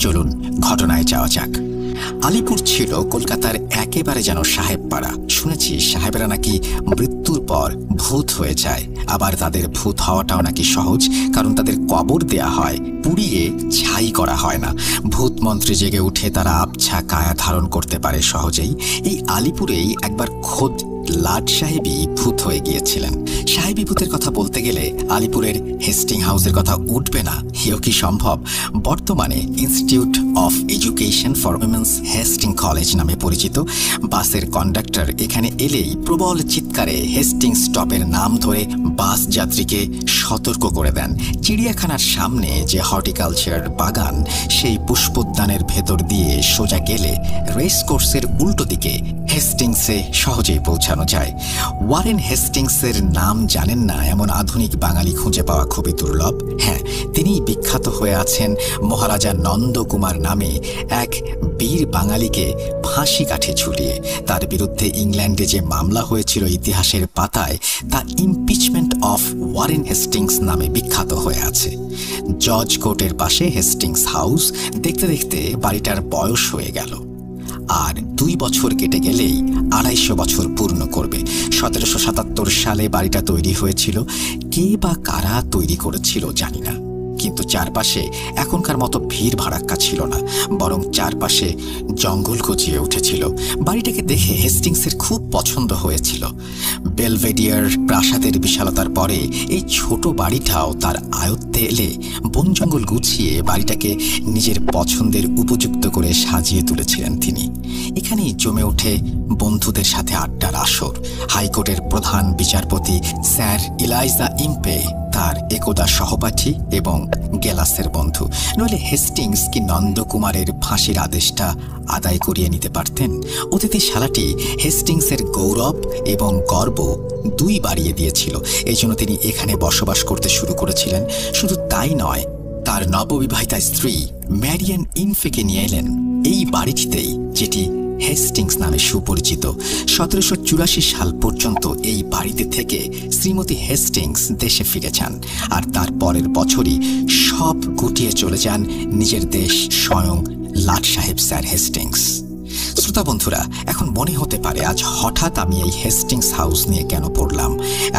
চলুন ঘটনায় যাওয়া যাক। আলিপুর ছিল কলকাতার একেবারে যেন সাহেব পাড়া। শুনেছি সাহেবেরা নাকি মৃত্যুর পর ভূত হয়ে যায়, আবার তাদের ভূত হওয়াটাও নাকি সহজ, কারণ তাদের কবর দেয়া হয়, পুড়িয়ে ছাই করা হয় না। ভূত মন্ত্রে জেগে উঠে তারা আবছা কায়া ধারণ করতে পারে সহজেই। এই আলিপুরেই একবার খোদ লাট সাহেবই ভূত হয়ে গিয়েছিলেন। সাহেবী ভূতের কথা বলতে গেলে আলিপুরের হেস্টিং হাউসের কথা উঠবে না, এও কি সম্ভব? বর্তমানে institute of education for women's Hastings college নামে পরিচিত বাসের কন্ডাক্টর এখানে এলেই প্রবল চিৎকারে হেস্টিং স্টপের নাম ধরে বাস যাত্রীকে সতর্ক করে দেন। চিড়িয়াখানার সামনে যে হর্টিকালচার বাগান, সেই পুষ্পোদ্যানের ভেতর দিয়ে সোজা গেলে রেস কোর্সের উল্টো দিকে হেস্টিংসে সহজেই পৌঁছানো যায়। ওয়ারেন হেস্টিংসের নাম জানেন না এমন আধুনিক বাঙালি খুঁজে পাওয়া খুবই দুর্লভ। হ্যাঁ, তিনি বিখ্যাত হয়ে আছেন মহারাজা নন্দকুমার নামে এক বীর বাঙালিকে ফাঁসি কাঠে ঝুলিয়ে। তার বিরুদ্ধে ইংল্যান্ডে যে মামলা হয়েছিল ইতিহাসের পাতায়, তা ইমপিচমেন্ট অফ ওয়ারেন হেস্টিংস নামে বিখ্যাত হয়ে আছে। জজ কোর্টের পাশে হেস্টিংস হাউস। দেখতে দেখতে বাড়িটার বয়স হয়ে গেল, আর 2 বছর কেটে গেলেই 250 বছর পূর্ণ করবে। 1777 সালে বাড়িটা তৈরি হয়েছিল। কে বা কারা তৈরি করেছিল জানি না, কিন্তু চারপাশে এখনকার মতো ভিড় ভাড়াক্কা ছিল না, বরং চারপাশে জঙ্গল গজিয়ে উঠেছিল। বাড়িটাকে দেখে হেস্টিংসের খুব পছন্দ হয়েছিল। বেলভেডিয়ার প্রাসাদের বিশালতার পরে এই ছোট বাড়িটাও তার আয়ত্তে এলে বন জঙ্গল গুছিয়ে বাড়িটাকে নিজের পছন্দের উপযুক্ত করে সাজিয়ে তুলেছিলেন তিনি। এখানেই জমে ওঠে বন্ধুদের সাথে আড্ডার আসর। হাইকোর্টের প্রধান বিচারপতি স্যার ইলাইজা ইম্পে তার একদা সহপাঠী এবং গেলাসের বন্ধু। নইলে হেস্টিংস কি নন্দকুমারের ফাঁসির আদেশটা আদায় করিয়ে নিতে পারতেন? অতিথিশালাটি হেস্টিংসের গৌরব এবং গর্ব দুই বাড়িয়ে দিয়েছিল। এই জন্য তিনি এখানে বসবাস করতে শুরু করেছিলেন। শুধু তাই নয়, তার নববিবাহিতা স্ত্রী ম্যারিয়ান ইনফেকে নিয়ে এলেন এই বাড়িটিতেই, যেটি হেস্টিংস নামে সুপরিচিত। 1784 সাল পর্যন্ত এই বাড়িতে থেকে শ্রীমতী হেস্টিংস দেশে ফিরে যান, আর তার পরের বছরই সব গুটিয়ে চলে যান নিজের দেশ স্বয়ং লাট সাহেব স্যার হেস্টিংস। শ্রোতা বন্ধুরা, এখন মনে হতে পারে আজ হঠাৎ আমি এই হেস্টিংস হাউস নিয়ে কেন পড়লাম।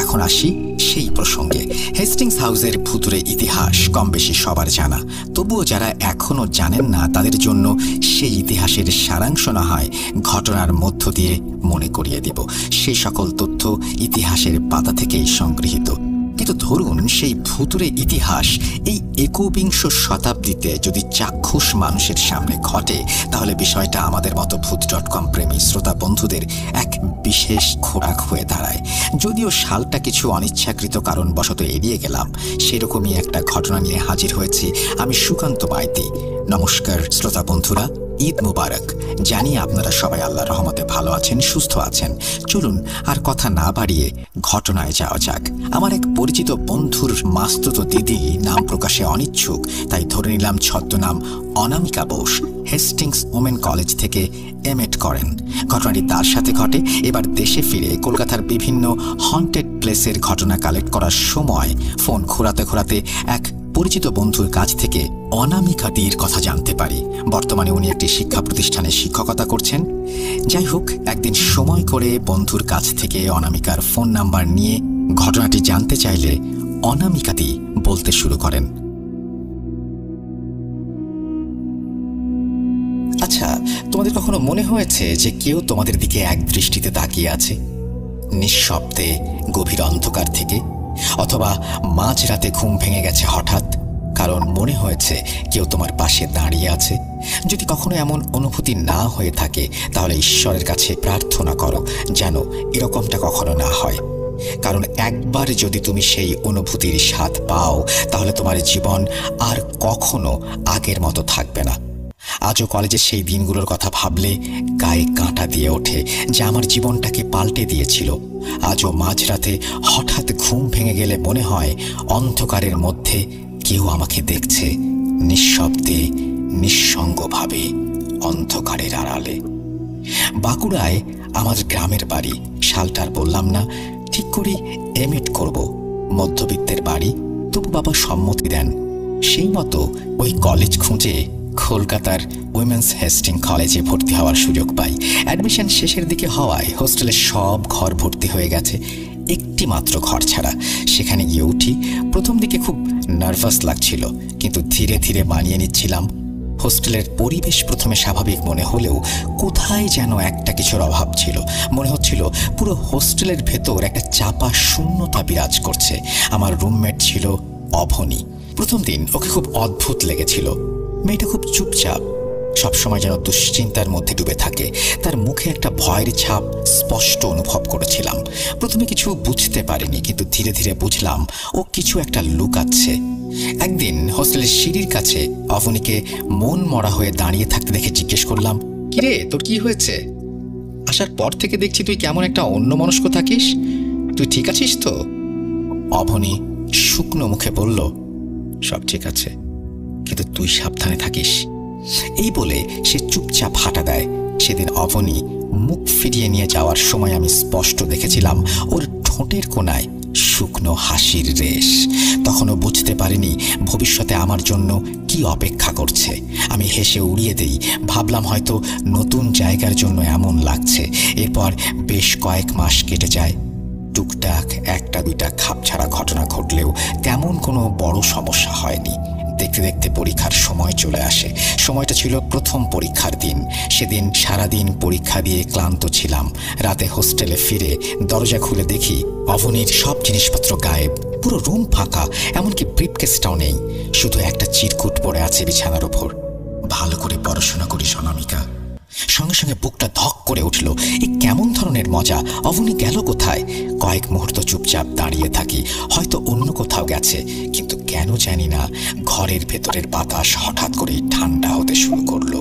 এখন আসি সেই প্রসঙ্গে। হেস্টিংস হাউসের ভুতুরে ইতিহাস কম বেশি সবার জানা, তবুও যারা এখনো জানেন না তাদের জন্য সেই ইতিহাসের সারাংশ না হয় ঘটনার মধ্য দিয়ে মনে করিয়ে দেব। সেই সকল তথ্য ইতিহাসের পাতা থেকেই সংগৃহীত। কিন্তু ধরুন সেই ভুতুরে ইতিহাস এই 21 শতাব্দীতে যদি চাক্ষুষ মানুষের সামনে ঘটে, তাহলে বিষয়টা আমাদের মতো ভূত.com প্রেমী শ্রোতা বন্ধুদের এক বিশেষ খোরাক হয়ে দাঁড়ায়। যদিও সালটা কিছু অনিচ্ছাকৃত কারণবশত এড়িয়ে গেলাম, সেরকমই একটা ঘটনা নিয়ে হাজির হয়েছি আমি, সুকান্ত মাইতি। নমস্কার শ্রোতা বন্ধুরা, ঈদ মুবারক। জানি আপনারা সবাই আল্লাহর রহমতে ভালো আছেন, সুস্থ আছেন। চলুন আর কথা না বাড়িয়ে ঘটনায় যাওয়া যাক। আমার এক পরিচিত বন্ধুর মাস্তুত দিদি নাম প্রকাশে অনিচ্ছুক, তাই ধরে নিলাম ছদ্মনাম অনামিকা বোস। হেস্টিংস ওমেন কলেজ থেকে এমএড করেন। ঘটনাটি তার সাথে ঘটে। এবার দেশে ফিরে কলকাতার বিভিন্ন হন্টেড প্লেসের ঘটনা কালেক্ট করার সময় ফোন ঘোরাতে ঘোরাতে এক পরিচিত বন্ধুর কাছ থেকে অনামিকাটির কথা জানতে পারি। বর্তমানে উনি একটি শিক্ষা প্রতিষ্ঠানে শিক্ষকতা করছেন। যাই হোক, একদিন সময় করে বন্ধুর কাছ থেকে অনামিকার ফোন নাম্বার নিয়ে ঘটনাটি জানতে চাইলে অনামিকাটি বলতে শুরু করেন। আচ্ছা, তোমাদের কখনো মনে হয়েছে যে কেউ তোমাদের দিকে এক দৃষ্টিতে তাকিয়ে আছে, নিঃশব্দে গভীর অন্ধকার থেকে? অথবা মাঝরাতে ঘুম ভেঙে গেছে হঠাৎ, কারণ মনে হয়েছে কেউ তোমার পাশে দাঁড়িয়ে আছে? যদি কখনো এমন অনুভূতি না হয়ে থাকে, তাহলে ঈশ্বরের কাছে প্রার্থনা করো যেন এরকমটা কখনো না হয়। কারণ একবার যদি তুমি সেই অনুভূতির স্বাদ পাও, তাহলে তোমার জীবন আর কখনো আগের মতো থাকবে না। আজও কলেজের সেই দিনগুলোর কথা ভাবলে গায়ে কাঁটা দিয়ে ওঠে, যা আমার জীবনটাকে পাল্টে দিয়েছিল। আজও মাঝরাতে হঠাৎ ঘুম ভেঙে গেলে মনে হয় অন্ধকারের মধ্যে কেউ আমাকে দেখছে, নিঃশব্দে নিঃসঙ্গভাবে অন্ধকারের আড়ালে। বাঁকুড়ায় আমার গ্রামের বাড়ি। সালটার বললাম না। ঠিক করি এমএড করব, মধ্যবিত্তের বাড়ি, তবু বাবা সম্মতি দেন। সেই মতো ওই কলেজ খুঁজে কলকাতার উইমেন্স হেস্টিং কলেজে ভর্তি হওয়ার সুযোগ পাই। অ্যাডমিশন শেষের দিকে হওয়ায় হোস্টেলের সব ঘর ভর্তি হয়ে গেছে, একটি মাত্র ঘর ছাড়া। সেখানে গিয়ে উঠি। প্রথম দিকে খুব নার্ভাস লাগছিল, কিন্তু ধীরে ধীরে মানিয়ে নিচ্ছিলাম। হোস্টেলের পরিবেশ প্রথমে স্বাভাবিক মনে হলেও কোথায় যেন একটা কিছুর অভাব ছিল। মনে হচ্ছিল পুরো হোস্টেলের ভেতর একটা চাপা শূন্যতা বিরাজ করছে। আমার রুমমেট ছিল অভনী। প্রথম দিন ওকে খুব অদ্ভুত লেগেছিল। মেয়েটা খুব চুপচাপ, সবসময় যেন দুশ্চিন্তার মধ্যে ডুবে থাকে। তার মুখে একটা ভয়ের ছাপ স্পষ্ট অনুভব করেছিলাম। প্রথমে কিছু বুঝতে পারিনি, কিন্তু ধীরে ধীরে বুঝলাম ও কিছু একটা লুকাচ্ছে। একদিন হোস্টেলের সিঁড়ির কাছে অবনীকে মন মরা হয়ে দাঁড়িয়ে থাকতে দেখে জিজ্ঞেস করলাম, কিরে তোর কি হয়েছে? আসার পর থেকে দেখছি তুই কেমন একটা অন্যমনস্ক থাকিস, তুই ঠিক আছিস তো? অবনী শুকনো মুখে বলল, সব ঠিক আছে, কিন্তু তুই সাবধানে থাকিস। এই বলে সে চুপচাপ হাঁটা দেয়। সেদিন অবনী মুখ ফিরিয়ে নিয়ে যাওয়ার সময় আমি স্পষ্ট দেখেছিলাম ওর ঠোঁটের কোণায় শুকনো হাসির রেশ। তখনও বুঝতে পারিনি ভবিষ্যতে আমার জন্য কি অপেক্ষা করছে। আমি হেসে উড়িয়ে দেই, ভাবলাম হয়তো নতুন জায়গার জন্য এমন লাগছে। এরপর বেশ কয়েক মাস কেটে যায়। টুকটাক একটা দুইটা খাপছাড়া ঘটনা ঘটলেও তেমন কোনো বড় সমস্যা হয়নি। দেখতে দেখতে পরীক্ষার সময় চলে আসে। সময়টা ছিল প্রথম পরীক্ষার দিন। সেদিন সারাদিন পরীক্ষা দিয়ে ক্লান্ত ছিলাম। রাতে হোস্টেলে ফিরে দরজা খুলে দেখি অবনীর সব জিনিসপত্র গায়েব, পুরো রুম ফাঁকা, এমনকি ব্রিফকেসটাও নেই। শুধু একটা চিরকুট পড়ে আছে বিছানার ওপর, ভালো করে পড়াশোনা করিস অনামিকা। সঙ্গে সঙ্গে বুকটা ধক করে উঠল। এ কেমন ধরনের মজা? অবনী গেল কোথায়? কয়েক মুহূর্ত চুপচাপ দাঁড়িয়ে থাকি, হয়তো অন্য কোথাও গেছে। কিন্তু কেন জানি না ঘরের ভেতরের বাতাস হঠাৎ করেই ঠান্ডা হতে শুরু করলো।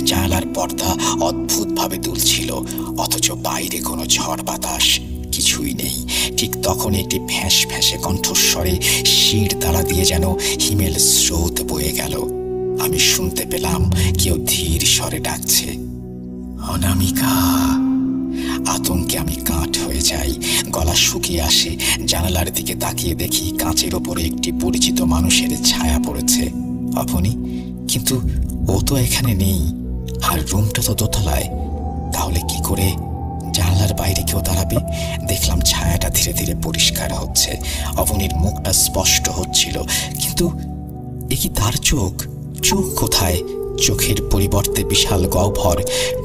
জানালার পর্দা অদ্ভুতভাবে দুলছিল, অথচ বাইরে কোনো ঝড় বাতাস কিছুই নেই। ঠিক তখনই একটি ফ্যাঁস ফ্যাঁসে কণ্ঠস্বরে শির তাড়া দিয়ে যেন হিমেল স্রোত বয়ে গেল। আমি শুনতে পেলাম কেউ ধীর স্বরে ডাকছে, অনামিকা। আতঙ্কে আমি কাঠ হয়ে যাই, গলা শুকিয়ে আসে। জানালার দিকে তাকিয়ে দেখি কাঁচের ওপরে একটি পরিচিত মানুষের ছায়া পড়েছে, অবনী। কিন্তু ও তো এখানে নেই, আর রুমটা তো দোতলায়। তাহলে কি করে জানলার বাইরে কেউ দাঁড়াবে? দেখলাম ছায়াটা ধীরে ধীরে পরিষ্কার হচ্ছে, অবনীর মুখটা স্পষ্ট হচ্ছিল। কিন্তু এ কি তার চোখ? চোখ কোথায়? চোখের পরিবর্তে বিশাল গহ্বর,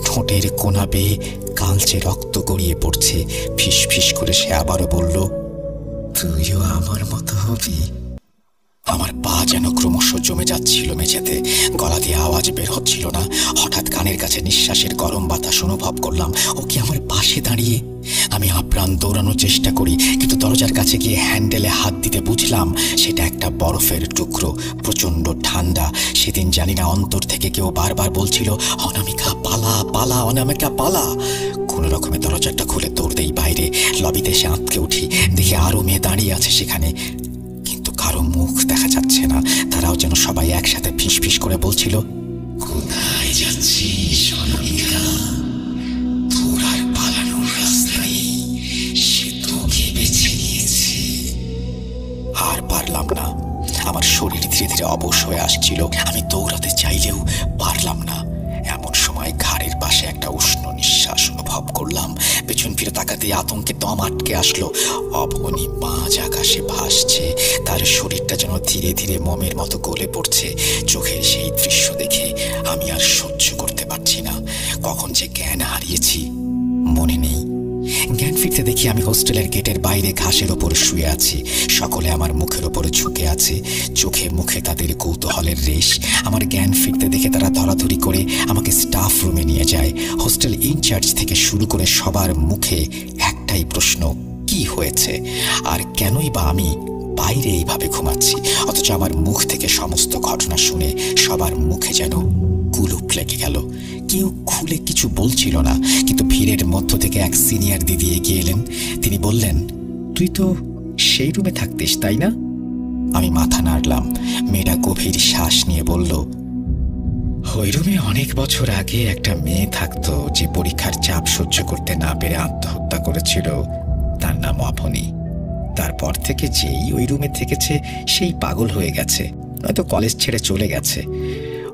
ঠোঁটের কোণা বেয়ে কালচে রক্ত গড়িয়ে পড়ছে। ফিস ফিস করে সে আবারও বলল, তুইও আমার মতো হবি। আমার পা যেন ক্রমশ জমে যাচ্ছিল মেঝেতে, গলা দিয়ে আওয়াজ বের হচ্ছিল না। হঠাৎ কানের কাছে নিঃশ্বাসের গরম বাতাস অনুভব করলাম। ও কি আমার পাশে দাঁড়িয়ে? আমি আপ্রাণ দৌড়ানোর চেষ্টা করি, কিন্তু দরজার কাছে গিয়ে হ্যান্ডেলে হাত দিতে বুঝলাম সেটা একটা বরফের টুকরো, প্রচন্ড ঠান্ডা। সেদিন জানি না অন্তর থেকে কেউ বারবার বলছিল, অনামিকা পালা পালা, অনামিকা পালা। কোনো রকমে দরজাটা খুলে দৌড় দেই বাইরে। লবিতে এসে আঁতকে উঠি, দেখি আরো মেয়ে দাঁড়িয়ে আছে সেখানে, কিন্তু কারো মুখ দেখা যাচ্ছে না। তারাও যেন সবাই একসাথে ফিস ফিস করে বলছিল, কোথায় যাচ্ছিস অনামিকা? তোর আর পালানোর রাস্তা নেই, সে তোকে বেছে নিয়েছে। আর পারলাম না, আমার শরীর ধীরে ধীরে অবশ হয়ে আসছিল। আমি দৌড়াতে চাইলেও পারলাম না। এমন সময় ঘাড়ের পাশে একটা উষ্ণ নিঃশ্বাস অনুভব করলাম। পেছন ফিরে তাকাতে আতঙ্কে দম আটকে আসলো। অবনী মাঝ আকাশে ভাসছে, তার শরীরটা যেন ধীরে ধীরে মোমের মতো গলে পড়ছে। চোখের সেই দৃশ্য দেখে আমি আর সহ্য করতে পারছি না। কখন যে জ্ঞান হারিয়েছি মনে নেই। জ্ঞান ফিরতে দেখি আমি হোস্টেলের গেটের বাইরে ঘাসের ওপর শুয়ে আছি। সকলে আমার মুখের ওপরে ঝুঁকে আছে, চোখে মুখে তাদের কৌতূহলের রেশ। আমার জ্ঞান ফিরতে দেখে তারা ধরাধরি করে আমাকে স্টাফ রুমে নিয়ে যায়। হোস্টেল ইনচার্জ থেকে শুরু করে সবার মুখে একটাই প্রশ্ন, কি হয়েছে আর কেনই বা আমি বাইরে এইভাবে ঘুমাচ্ছি? অথচ আমার মুখ থেকে সমস্ত ঘটনা শুনে সবার মুখে যেন কুলুপ লেগে গেল। কেউ খুলে কিছু বলছিল না, কিন্তু ভিড়ের মধ্য থেকে এক সিনিয়র দিদি এগিয়ে এলেন। তিনি বললেন, তুই তো সেই রুমে থাকতিস তাই না? আমি মাথা নাড়লাম। মেয়েটা গভীর শ্বাস নিয়ে বলল, ওই রুমে অনেক বছর আগে একটা মেয়ে থাকতো, যে পরীক্ষার চাপ সহ্য করতে না পেরে আত্মহত্যা করেছিল। তার নাম অবনী। তারপর থেকে যেই ওই রুমে থেকেছে সেই পাগল হয়ে গেছে, নয়তো কলেজ ছেড়ে চলে গেছে।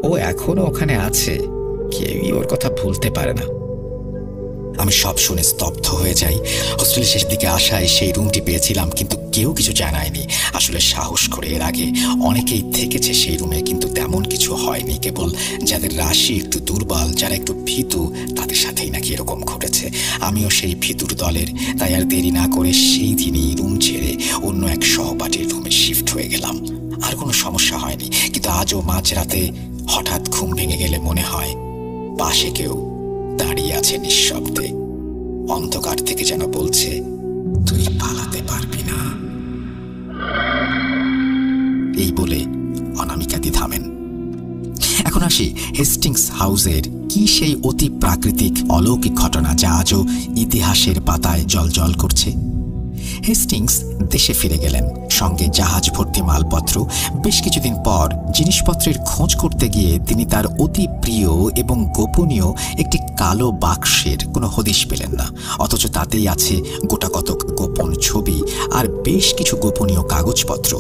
ও এখনো ওখানে আছে, কেউই ওর কথা ভুলতে পারে না। আমি সব শুনে স্তব্ধ হয়ে যাই। হোস্টেলের শেষ দিকে আসায় সেই রুমটি পেয়েছিলাম, কিন্তু কেউ কিছু জানায়নি। আসলে সাহস করে এর আগে অনেকেই থেকেছে সেই রুমে, কিন্তু তেমন কিছু হয়নি। কেবল যাদের রাশি একটু দুর্বল, যারা একটু ভীতু, তাদের সাথেই নাকি এরকম ঘটেছে। আমিও সেই ভীতুর দলের। তাই আর দেরি না করে সেই দিনই রুম ছেড়ে অন্য এক সহপাঠীর রুমে শিফট হয়ে গেলাম। আর কোনো সমস্যা হয়নি, কিন্তু আজও মাঝরাতে হঠাৎ ঘুম ভেঙে গেলে মনে হয় পাশে কেউ দাঁড়িয়ে আছে নিঃশব্দে, অন্ধকার থেকে যেন বলছে, তুই পালাতে পারবি না। এই বলে অনামিকাদি থামেন। এখন আসি হেস্টিংস হাউসের কি সেই অতি প্রাকৃতিক অলৌকিক ঘটনা যা আজও ইতিহাসের পাতায় জ্বলজ্বল করছে। হেস্টিংস দেশে ফিরে গেলেন, সঙ্গে জাহাজ ভর্তি মালপত্র। বেশ কিছুদিন পর জিনিসপত্রের খোঁজ করতে গিয়ে তিনি তার অতি প্রিয় এবং গোপনীয় একটি কালো বাক্সের কোনো হদিশ পেলেন না, অথচ তাতেই আছে গোটাকতক গোপন ছবি আর বেশ কিছু গোপনীয় কাগজপত্র।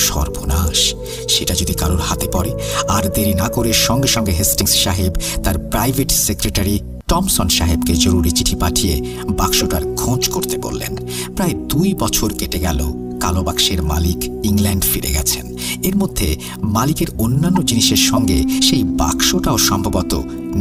সর্বনাশ, সেটা যদি কারোর হাতে পড়ে! আর দেরি না করে সঙ্গে সঙ্গে হেস্টিংস সাহেব তার প্রাইভেট সেক্রেটারি টমসন সাহেবকে জরুরি চিঠি পাঠিয়ে বাক্সটার খোঁজ করতে বললেন। প্রায় 2 বছর কেটে গেল। কালো বাক্সের মালিক ইংল্যান্ড ফিরে গেছেন। এর মধ্যে মালিকের অন্যান্য জিনিসের সঙ্গে সেই বাক্সটাও সম্ভবত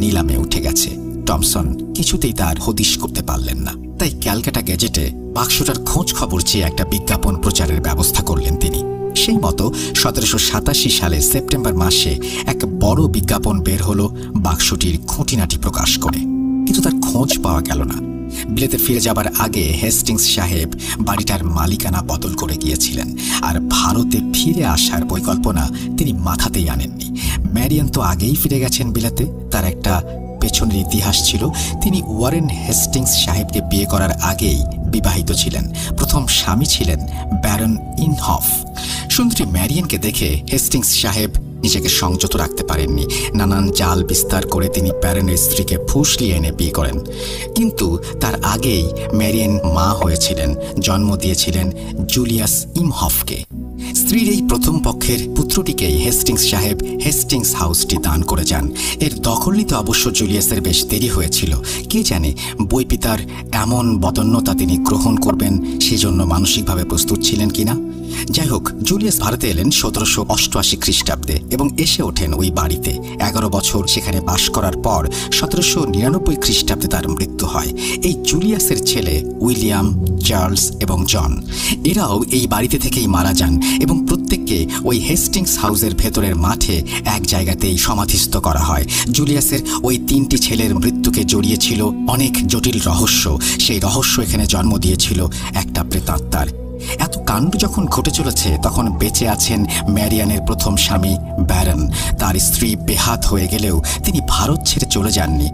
নিলামে উঠে গেছে। টমসন কিছুতেই তার হদিশ করতে পারলেন না। তাই ক্যালকাটা গেজেটে বাক্সটার খোঁজ খবর চেয়ে একটা বিজ্ঞাপন প্রচারের ব্যবস্থা করলেন তিনি। সেই মতো 1787 সালে সেপ্টেম্বর মাসে এক বড় বিজ্ঞাপন বের হলো বাক্সটির খুঁটিনাটি প্রকাশ করে, কিন্তু তার খোঁজ পাওয়া গেল না। বিলেতে ফিরে যাবার আগে হেস্টিংস সাহেব বাড়িটার মালিকানা বদল করে গিয়েছিলেন, আর ভারতে ফিরে আসার পরিকল্পনা তিনি মাথাতেই আনেননি। ম্যারিয়ান তো আগেই ফিরে গেছেন বিলেতে। তার একটা পেছনের ইতিহাস ছিল। তিনি ওয়ারেন হেস্টিংস সাহেবকে বিয়ে করার আগেই বিবাহিত ছিলেন। প্রথম স্বামী ছিলেন ব্যারন ইনহফ। সুন্দরী ম্যারিয়ানকে দেখে হেস্টিংস সাহেব নিজেকে সংযত রাখতে পারেননি। নানান জাল বিস্তার করে তিনি ব্যারনের স্ত্রীকে ফুসলিয়ে এনে বিয়ে করেন। কিন্তু তার আগেই ম্যারিয়ান মা হয়েছিলেন, জন্ম দিয়েছিলেন জুলিয়াস ইমহফকে। স্ত্রীর এই প্রথম পক্ষের পুত্রটিকেই হেস্টিংস সাহেব হেস্টিংস হাউসটি দান করে যান। এর দখল নিতে অবশ্য জুলিয়াসের বেশ দেরি হয়েছিল। কে জানে বই পিতার এমন বদন্যতা তিনি গ্রহণ করবেন সেজন্য মানসিকভাবে প্রস্তুত ছিলেন কিনা। যাই হোক, জুলিয়াস ভারতে এলেন 1788 খ্রিস্টাব্দে এবং এসে ওঠেন ওই বাড়িতে। 11 বছর সেখানে বাস করার পর 1799 খ্রিস্টাব্দে তার মৃত্যু হয়। এই জুলিয়াসের ছেলে উইলিয়াম, চার্লস এবং জন, এরাও এই বাড়িতে থেকেই মারা যান এবং প্রত্যেককে ওই হেস্টিংস হাউসের ভেতরের মাঠে এক জায়গাতেই সমাধিস্থ করা হয়। জুলিয়াসের ওই 3টি ছেলের মৃত্যুকে জড়িয়েছিল অনেক জটিল রহস্য। সেই রহস্য এখানে জন্ম দিয়েছিল একটা প্রেতাত্মার। এত কাণ্ড যখন ঘটে চলেছে, তখন বেঁচে আছেন ম্যারিয়ানের প্রথম স্বামী ব্যারন। তার স্ত্রী বেহাত হয়ে গেলেও তিনি ভারত ছেড়ে চলে যাননি।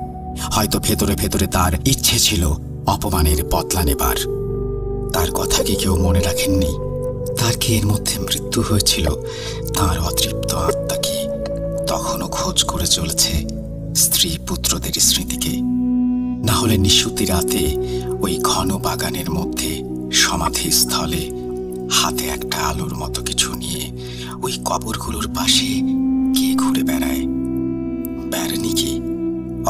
হয়তো ভেতরে ভেতরে তার ইচ্ছে ছিল অপমানের বদলা নেবার। তার কথা কি কেউ মনে রাখেননি? তার কি এর মধ্যে মৃত্যু হয়েছিল? তার অতৃপ্ত আত্মা কি তখনও খোঁজ করে চলেছে স্ত্রী পুত্রদের স্মৃতিকে? না হলে নিশুতি রাতে ওই ঘন বাগানের মধ্যে সমাধিস্থলে হাতে একটা আলোর মতো কিছু নিয়ে ওই কবরগুলোর পাশে কে ঘুরে বেড়ায়? ব্যারনি কি,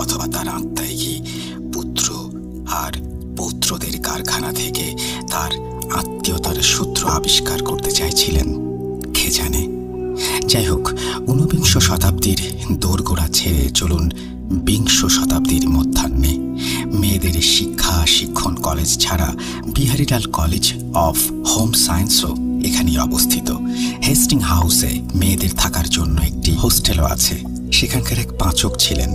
অথবা তার আত্মাই কি পুত্র আর পৌত্রদের কারখানা থেকে তার আত্মীয়তার সূত্র আবিষ্কার করতে চাইছিলেন? কে জানে। যাই হোক, 19বিংশ শতাব্দীর দোরগোড়া ছেড়ে চলুন 20 শতাব্দীর মধ্যাহ্নে। মেয়েদের শিক্ষা শিক্ষণ কলেজ ছাড়া বিহারীলাল কলেজ অফ হোম সায়েন্সও এখানেই অবস্থিত। হেস্টিং হাউসে মেয়েদের থাকার জন্য একটি হোস্টেলও আছে। সেখানকার এক পাচক ছিলেন।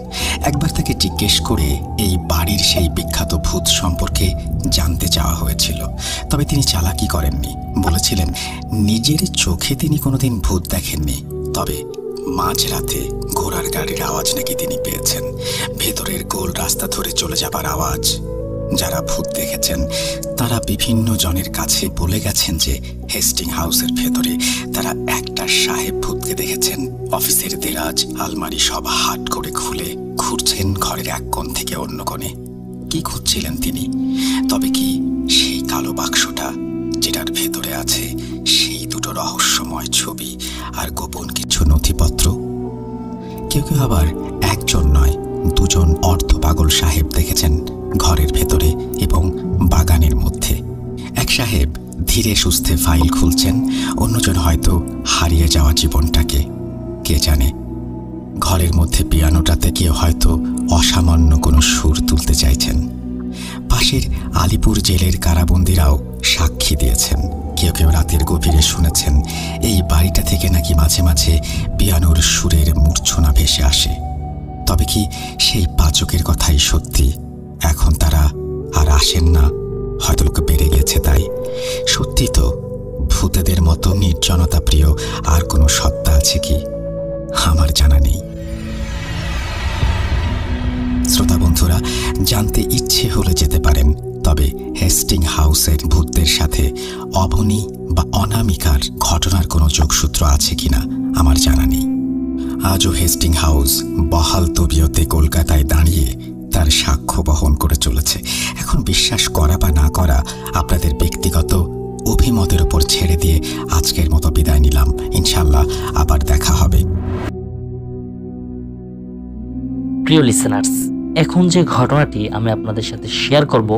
একবার তাকে জিজ্ঞেস করে এই বাড়ির সেই বিখ্যাত ভূত সম্পর্কে জানতে চাওয়া হয়েছিল, তবে তিনি চালাকি করেননি। বলেছিলেন নিজের চোখে তিনি কোনোদিন ভূত দেখেননি, তবে মাঝরাতে ঘোড়ার গাড়ির আওয়াজ নাকি তিনি পেয়েছেন, ভেতরের গোল রাস্তা ধরে চলে যাবার আওয়াজ। যারা ভূত দেখেছেন তারা বিভিন্ন জনের কাছে বলে গেছেন যে হেস্টিং হাউসের ভেতরে তারা একটা সাহেব ভূতকে দেখেছেন। অফিসের দেরাজ আলমারি সব হাট করে খুলে ঘুরছেন ঘরের এক কোণ থেকে অন্য কোণে। কি খুঁজছিলেন তিনি? তবে কি সেই কালো বাক্সটা যেটার ভেতরে আছে সেই দুটো রহস্যময় ছবি আর গোপন কিছু নথিপত্র? কেউ কেউ আবার একজন নয়, দুজন অর্ধপাগল সাহেব দেখেছেন ঘরের ভেতরে এবং বাগানের মধ্যে। এক সাহেব ধীরে সুস্থে ফাইল খুলছেন, অন্যজন হয়তো হারিয়ে যাওয়া জীবনটাকে কে জানে। ঘরের মধ্যে পিয়ানোটাতে কেউ হয়তো অসামান্য কোনো সুর তুলতে চাইছেন। পাশের আলিপুর জেলের কারাবন্দীরাও সাক্ষী দিয়েছেন। কেউ কেউ রাতের গভীরে শুনেছেন এই বাড়িটা থেকে নাকি মাঝে মাঝে পিয়ানোর সুরের মূর্ছনা ভেসে আসে। তবে কি সেই পাচকের কথাই সত্যি? এখন তারা আর আসেন না, হয়তো লোক বেড়ে গেছে তাই। সত্যি তো, ভূতেদের মতো নির্জনতা প্রিয় আর কোনো সত্তা আছে কি? আমার জানা নেই। শ্রোতা বন্ধুরা, জানতে ইচ্ছে হলে যেতে পারেন, তবে হেস্টিং হাউসের ভূতদের সাথে অবনী বা অনামিকার ঘটনার কোনো যোগসূত্র আছে কিনা আমার জানা নেই। আজও হেস্টিং হাউস বহাল তবিয়তে কলকাতায় দাঁড়িয়ে তার সাক্ষ্য বহন করে চলেছে। এখন বিশ্বাস করা বা না করা আপনাদের ব্যক্তিগত অভিমতের উপর ছেড়ে দিয়ে আজকের মতো বিদায় নিলাম। ইনশাল্লাহ আবার দেখা হবে। প্রিয় লিসেনার্স, এখন যে ঘটনাটি আমি আপনাদের সাথে শেয়ার করব,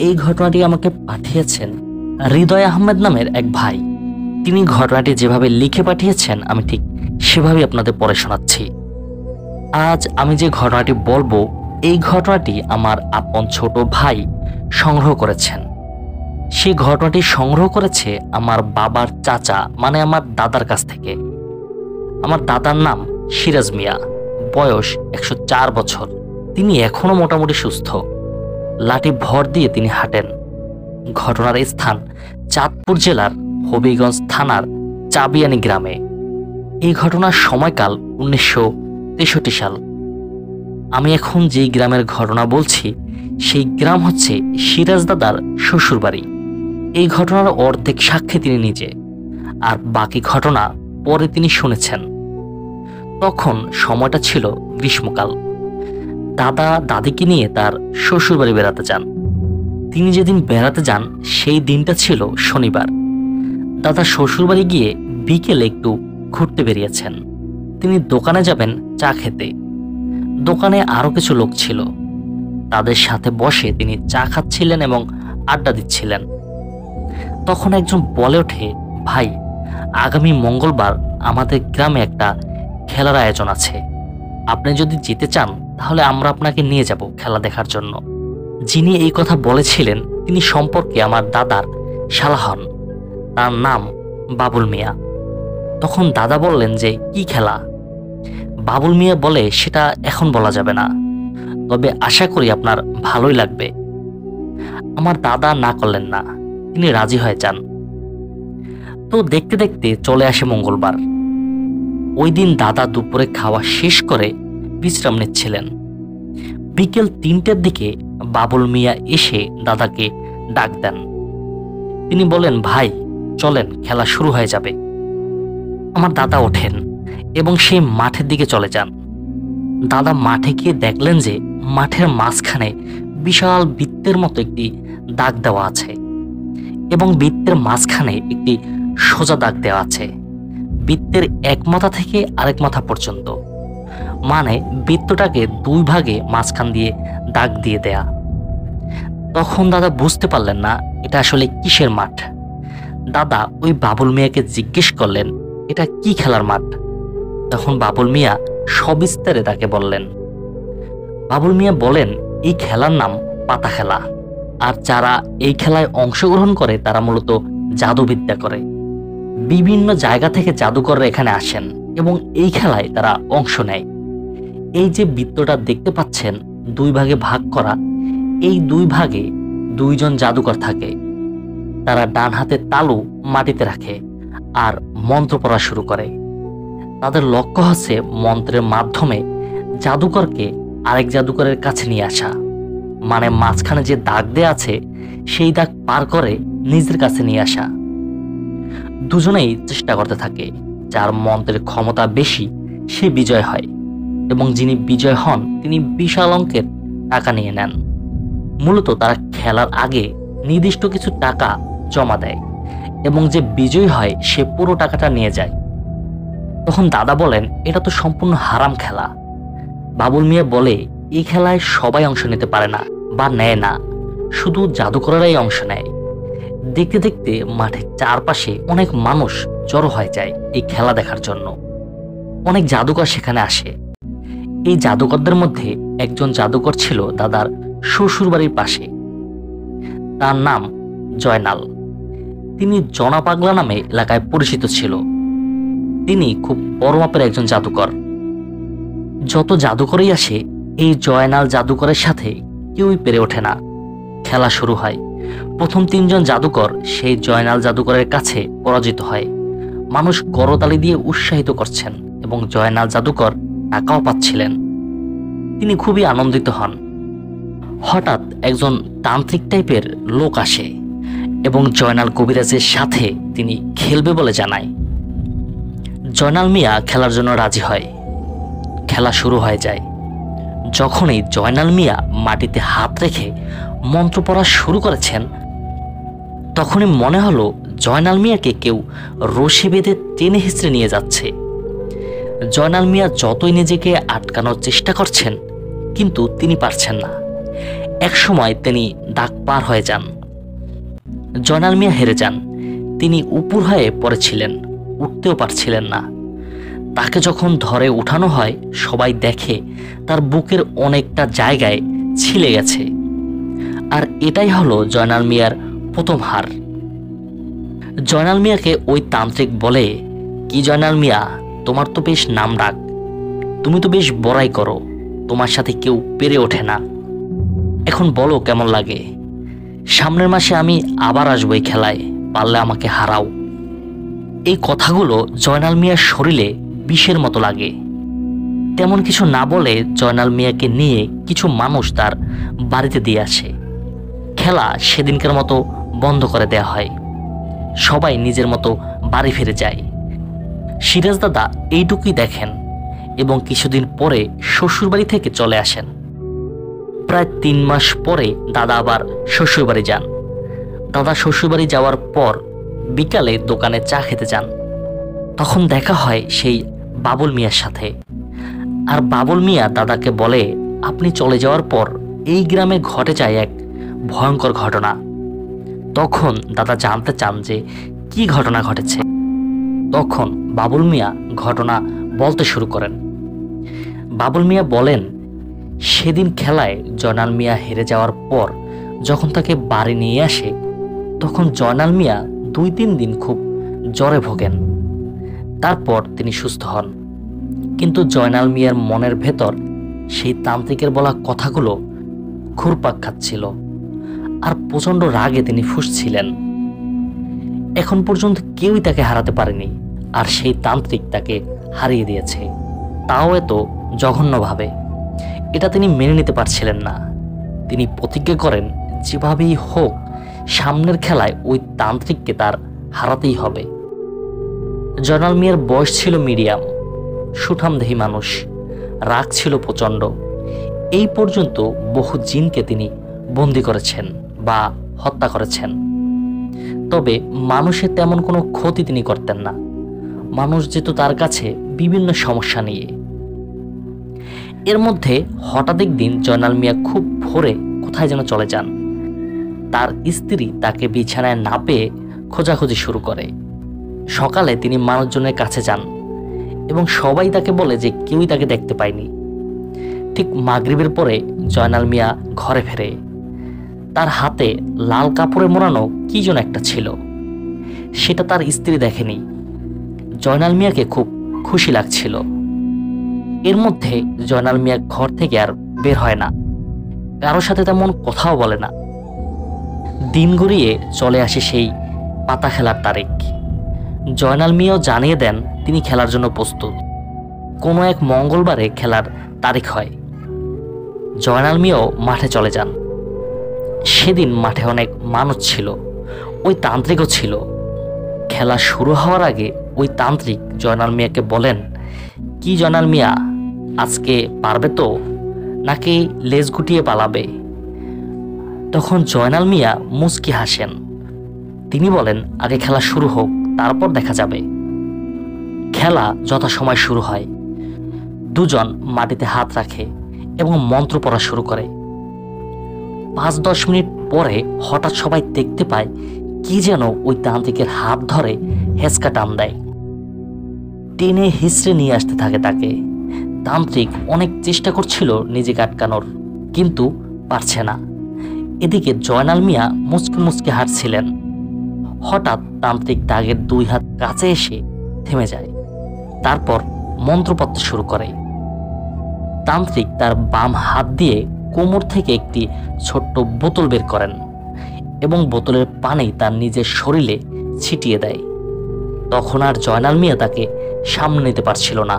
এই ঘটনাটি আমাকে পাঠিয়েছেন হৃদয় আহমেদ নামের এক ভাই। তিনি ঘটনাটি যেভাবে লিখে পাঠিয়েছেন আমি ঠিক সেভাবেই আপনাদের পড়ে শোনাচ্ছি। আজ আমি যে ঘটনাটি বলবো, এই ঘটনাটি আমার আপন ছোট ভাই সংগ্রহ করেছেন। সেই ঘটনাটি সংগ্রহ করেছে আমার বাবার চাচা, মানে আমার দাদার কাছ থেকে। আমার দাদার নাম সিরাজ মিয়া, বয়স 104 বছর। তিনি এখনো মোটামুটি সুস্থ, লাঠি ভর দিয়ে তিনি হাঁটেন। ঘটনার স্থান চাঁদপুর জেলার হবিগঞ্জ থানার চাবিয়ানি গ্রামে। এই ঘটনার সময়কাল 1963 সাল। আমি এখন যেই গ্রামের ঘটনা বলছি সেই গ্রাম হচ্ছে সিরাজ দাদার শ্বশুরবাড়ি। এই ঘটনার অর্ধেক সাক্ষী তিনি নিজে, আর বাকি ঘটনা পরে তিনি শুনেছেন। তখন সময়টা ছিল গ্রীষ্মকাল। দাদা দাদিকে নিয়ে তার শ্বশুরবাড়ি বেড়াতে যান। তিনি যেদিন বেড়াতে যান সেই দিনটা ছিল শনিবার। দাদা শ্বশুরবাড়ি গিয়ে বিকেলে একটু ঘুরতে বেরিয়েছেন। তিনি দোকানে যাবেন চা খেতে। দোকানে আরো কিছু লোক ছিল, তাদের সাথে বসে তিনি চা খাচ্ছিলেন এবং আড্ডা দিচ্ছিলেন। তখন একজন বলে ওঠে, ভাই, আগামী মঙ্গলবার আমাদের গ্রামে একটা খেলার আয়োজন আছে। আপনি যদি যেতে চান তাহলে আমরা আপনাকে নিয়ে যাব খেলা দেখার জন্য। যিনি এই কথা বলেছিলেন তিনি সম্পর্কে আমার দাদার শালা হন। তার নাম বাবুল মিয়া। তখন দাদা বললেন যে কি খেলা? বাবুল মিয়া বলে, সেটা এখন বলা যাবে না, তবে আশা করি আপনার ভালোই লাগবে। আমার দাদা না করলেন না, তিনি রাজি হয়ে যান। তো দেখতে দেখতে চলে আসে মঙ্গলবার। ওই দিন দাদা দুপুরে খাওয়া শেষ করে বিশ্রাম নিচ্ছিলেন। বিকেল 3টের দিকে বাবুল মিয়া এসে দাদাকে ডাক দেন। তিনি বলেন, ভাই চলেন, খেলা শুরু হয়ে যাবে। আমার দাদা ওঠেন এবং সেই মাঠের দিকে চলে যান। দাদা মাঠে গিয়ে দেখলেন যে মাঠের মাঝখানে বিশাল বৃত্তের মতো একটি দাগ দেওয়া আছে এবং বৃত্তের মাঝখানে একটি সোজা দাগ দেওয়া আছে, বৃত্তের এক মাথা থেকে আরেক মাথা পর্যন্ত। মানে বৃত্তটাকে 2 ভাগে মাঝখান দিয়ে দাগ দিয়ে দেয়া। তখন দাদা বুঝতে পারলেন না এটা আসলে কিসের মাঠ। দাদা ওই বাবুল মিয়াকে জিজ্ঞেস করলেন, এটা কি খেলার মাঠ? তখন বাবুল মিয়া সবিস্তারে তাকে বললেন। বাবুল মিয়া বলেন, এই খেলার নাম পাতা খেলা। আর যারা এই খেলায় অংশগ্রহণ করে তারা মূলত জাদুবিদ্যা করে। বিভিন্ন জায়গা থেকে জাদুকররা এখানে আসেন এবং এই খেলায় তারা অংশ নেয়। এই যে বৃত্তটা দেখতে পাচ্ছেন 2 ভাগে ভাগ করা, এই 2 ভাগে 2 জন জাদুকর থাকে। তারা ডান হাতে তালু মাটিতে রাখে আর মন্ত্র পড়া শুরু করে। তাদের লক্ষ্য হচ্ছে মন্ত্রের মাধ্যমে জাদুকরকে আরেক জাদুকরের কাছে নিয়ে আসা। মানে মাঝখানে যে দাগ দেয়া আছে সেই দাগ পার করে নিজের কাছে নিয়ে আসা। দুজনেই চেষ্টা করতে থাকে। যার মন্ত্রের ক্ষমতা বেশি সে বিজয় হয় এবং যিনি বিজয় হন তিনি বিশাল অঙ্কের টাকা নিয়ে নেন। মূলত তারা খেলার আগে নির্দিষ্ট কিছু টাকা জমা দেয় এবং যে বিজয়ী হয় সে পুরো টাকাটা নিয়ে যায়। তখন দাদা বলেন, এটা তো সম্পূর্ণ হারাম খেলা। বাবুল মিয়া বলে, এই খেলায় সবাই অংশ নিতে পারে না বা নেয় না, শুধু জাদুকরেরাই অংশ নেয়। দেখতে দেখতে মাঠের চারপাশে অনেক মানুষ জড়ো হয়ে যায় এই খেলা দেখার জন্য। অনেক জাদুকর সেখানে আসে। এই জাদুকরদের মধ্যে একজন জাদুকর ছিল দাদার শ্বশুর বাড়ির পাশে। তার নাম জয়নাল। তিনি জনা পাগলা নামে এলাকায় পরিচিত ছিল। তিনি খুব বড় মাপের একজন জাদুকর। যত জাদুকরই আসে, এই জয়নাল জাদুকরের সাথে কেউই পেরে ওঠে না। খেলা শুরু হয়। প্রথম 3 জন জাদুকর সেই জয়নাল জাদুকরের কাছে পরাজিত হয়। মানুষ করতালি দিয়ে উৎসাহিত করছেন এবং জয়নাল জাদুকর টাকাও পাচ্ছিলেন। তিনি খুবই আনন্দিত হন। হঠাৎ একজন তান্ত্রিক টাইপের লোক আসে এবং জয়নাল কবিরাজের সাথে তিনি খেলবে বলে জানায়। জয়নাল মিয়া খেলার জন্য রাজি হয়। খেলা শুরু হয়ে যায়। যখনই জয়নাল মিয়া মাটিতে হাত রেখে মন্ত্র পড়া শুরু করেছেন, তখনই মনে হলো জয়নাল মিয়াকে কেউ রশি বেঁধে টেনে হিঁচড়ে নিয়ে যাচ্ছে। জয়নাল মিয়া যতই নিজেকে আটকানোর চেষ্টা করছেন, কিন্তু তিনি পারছেন না। একসময় তিনি দাগ পার হয়ে যান। জয়নাল মিয়া হেরে যান। তিনি উপুর হয়ে পড়েছিলেন, উঠতেও পারছিলেন না। তাকে যখন ধরে উঠানো হয়, সবাই দেখে তার বুকের অনেকটা জায়গায় ছিলে গেছে। আর এটাই হলো জয়নাল মিয়ার প্রথম হার। জয়নাল মিয়াকে ওই তান্ত্রিক বলে, কি জয়নাল মিয়া, তোমার তো বেশ নাম ডাক, তুমি তো বেশ বড়াই করো, তোমার সাথে কেউ পেরে ওঠে না। এখন বলো কেমন লাগে? সামনের মাসে আমি আবার আসবো এই খেলায়, পারলে আমাকে হারাও। এই কথাগুলো জয়নাল মিয়ার শরীরে বিষের মতো লাগে। তেমন কিছু না বলে জয়নাল মিয়াকে নিয়ে কিছু মানুষ তার বাড়িতে দিয়ে আসে। খেলা সেদিনকার মতো বন্ধ করে দেয়া হয়। সবাই নিজের মতো বাড়ি ফিরে যায়। সিরাজ দাদা এইটুকুই দেখেন এবং কিছুদিন পরে শ্বশুরবাড়ি থেকে চলে আসেন। প্রায় 3 মাস পরে দাদা আবার শ্বশুরবাড়ি যান। দাদা শ্বশুরবাড়ি যাওয়ার পর বিকালে দোকানে চা খেতে যান। তখন দেখা হয় সেই বাবুল মিয়ার সাথে। আর বাবুল মিয়া দাদাকে বলে, আপনি চলে যাওয়ার পর এই গ্রামে ঘটে যায় এক ভয়ঙ্কর ঘটনা। তখন দাদা জানতে চান যে কি ঘটনা ঘটেছে। তখন বাবুল মিয়া ঘটনা বলতে শুরু করেন। বাবুল মিয়া বলেন, সেদিন খেলায় জয়নাল মিয়া হেরে যাওয়ার পর যখন তাকে বাড়ি নিয়ে আসে, তখন জয়নাল মিয়া 2-3 দিন খুব জ্বরে ভোগেন। তারপর তিনি সুস্থ হন। কিন্তু জয়নাল মিয়ার মনের ভেতর সেই তান্ত্রিকের বলা কথাগুলো ঘুরপাক খাচ্ছিল, আর প্রচণ্ড রাগে তিনি ফুঁসছিলেন। এখন পর্যন্ত কেউই তাকে হারাতে পারেনি, আর সেই তান্ত্রিক তাকে হারিয়ে দিয়েছে, তাও এত জঘন্যভাবে। এটা তিনি মেনে নিতে পারছিলেন না। তিনি প্রতিজ্ঞা করেন, যেভাবেই হোক সামনের খেলায় ওই তান্ত্রিককে তার হারাতেই হবে। জয়নাল মিয়ার বয়স ছিল মিডিয়াম, সুঠামদেহী মানুষ, রাগ ছিল প্রচণ্ড। এই পর্যন্ত বহু জিনকে তিনি বন্দি করেছেন বা হত্যা করেছেন। তবে মানুষের তেমন কোনো ক্ষতি তিনি করতেন না। মানুষ যেত তার কাছে বিভিন্ন সমস্যা নিয়ে। এর মধ্যে হঠাৎ একদিন জয়নাল মিয়া খুব ভোরে কোথায় যেন চলে যান। তার স্ত্রী তাকে বিছানায় না পেয়ে খোঁজাখুঁজি শুরু করে। সকালে তিনি মানুষজনের কাছে যান এবং সবাই তাকে বলে যে কেউই তাকে দেখতে পায়নি। ঠিক মাগরিবের পরে জয়নাল মিয়া ঘরে ফেরে। তার হাতে লাল কাপড়ে মোড়ানো কি যেন একটা ছিল, সেটা তার স্ত্রী দেখেনি। জয়নাল মিয়াকে খুব খুশি লাগছিল। এর মধ্যে জয়নাল মিয়া ঘর থেকে আর বের হয় না, কারোর সাথে তেমন কথাও বলে না। দিন গড়িয়ে চলে আসে সেই পাতা খেলার তারিখ। জয়নাল মিয়াও জানিয়ে দেন তিনি খেলার জন্য প্রস্তুত। কোনো এক মঙ্গলবারে খেলার তারিখ হয়। জয়নাল মিয়াও মাঠে চলে যান। সেদিন মাঠে অনেক মানুষ ছিল, ওই তান্ত্রিকও ছিল। খেলা শুরু হওয়ার আগে ওই তান্ত্রিক জয়নাল মিয়াকে বলেন, কি জয়নাল মিয়া, আজকে পারবে তো, নাকি লেজ গুটিয়ে পালাবে? তখন জয়নাল মিয়া মুচকি হাসেন। তিনি বলেন, আগে খেলা শুরু হোক, তারপর দেখা যাবে। খেলা যথাসময় শুরু হয়। দুজন মাটিতে হাত রাখে এবং মন্ত্র পড়া শুরু করে। 5-10 মিনিট পরে হঠাৎ সবাই দেখতে পায় কি যেন ওই তান্ত্রিকের হাত ধরে হেঁচকা টান দেয়, টেনে হিসড়ে নিয়ে আসতে থাকে তাকে। তান্ত্রিক অনেক চেষ্টা করছিল নিজেকে আটকানোর, কিন্তু পারছে না। এদিকে জয়নাল মিয়া মুচকে মুচকে হাঁটছিলেন। হঠাৎ তান্ত্রিক দাগের 2 হাত কাছে এসে থেমে যায়, তারপর মন্ত্র পড়তে শুরু করে। তান্ত্রিক তার বাম হাত দিয়ে কোমর থেকে একটি ছোট্ট বোতল বের করেন এবং বোতলের পানি তার নিজের শরীরে ছিটিয়ে দেয়। তখন আর জয়নাল মিয়া তাকে সামনে নিতে পারছিল না।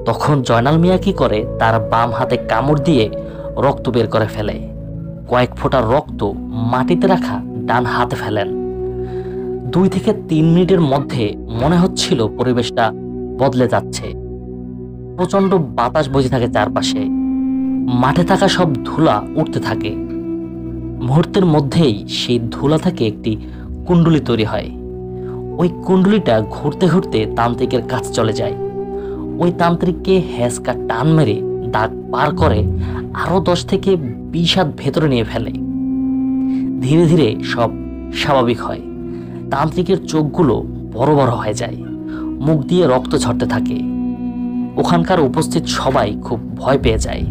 তখন জয়নাল মিয়া কি করে, তার বাম হাতে কামড় দিয়ে রক্ত বের করে ফেলে। কয়েক ফোঁটা রক্ত মাটিতে রাখা ডান হাতে ফেলেন। 2 থেকে 3 মিনিটের মধ্যে মনে হচ্ছিল পরিবেশটা বদলে যাচ্ছে। প্রচন্ড বাতাস বইতে থাকে চারপাশে, মাঠে থাকা সব ধুলা উঠতে থাকে। মুহূর্তের মধ্যেই সেই ধুলা থেকে একটি কুণ্ডলী তৈরি হয়। ওই কুণ্ডলীটা ঘুরতে ঘুরতে তান্ত্রিকের কাছে চলে যায়। ওই তান্ত্রিককে হেঁচকা টান মেরে দাগ পার করে আরো 10 থেকে 20 হাত ভেতরে নিয়ে ফেলে। ধীরে ধীরে সব স্বাভাবিক হয়। তান্ত্রিকের চোখগুলো বড় বড় হয়ে যায়, মুখ দিয়ে রক্ত ঝরতে থাকে। ওখানকার উপস্থিত সবাই খুব ভয় পেয়ে যায়।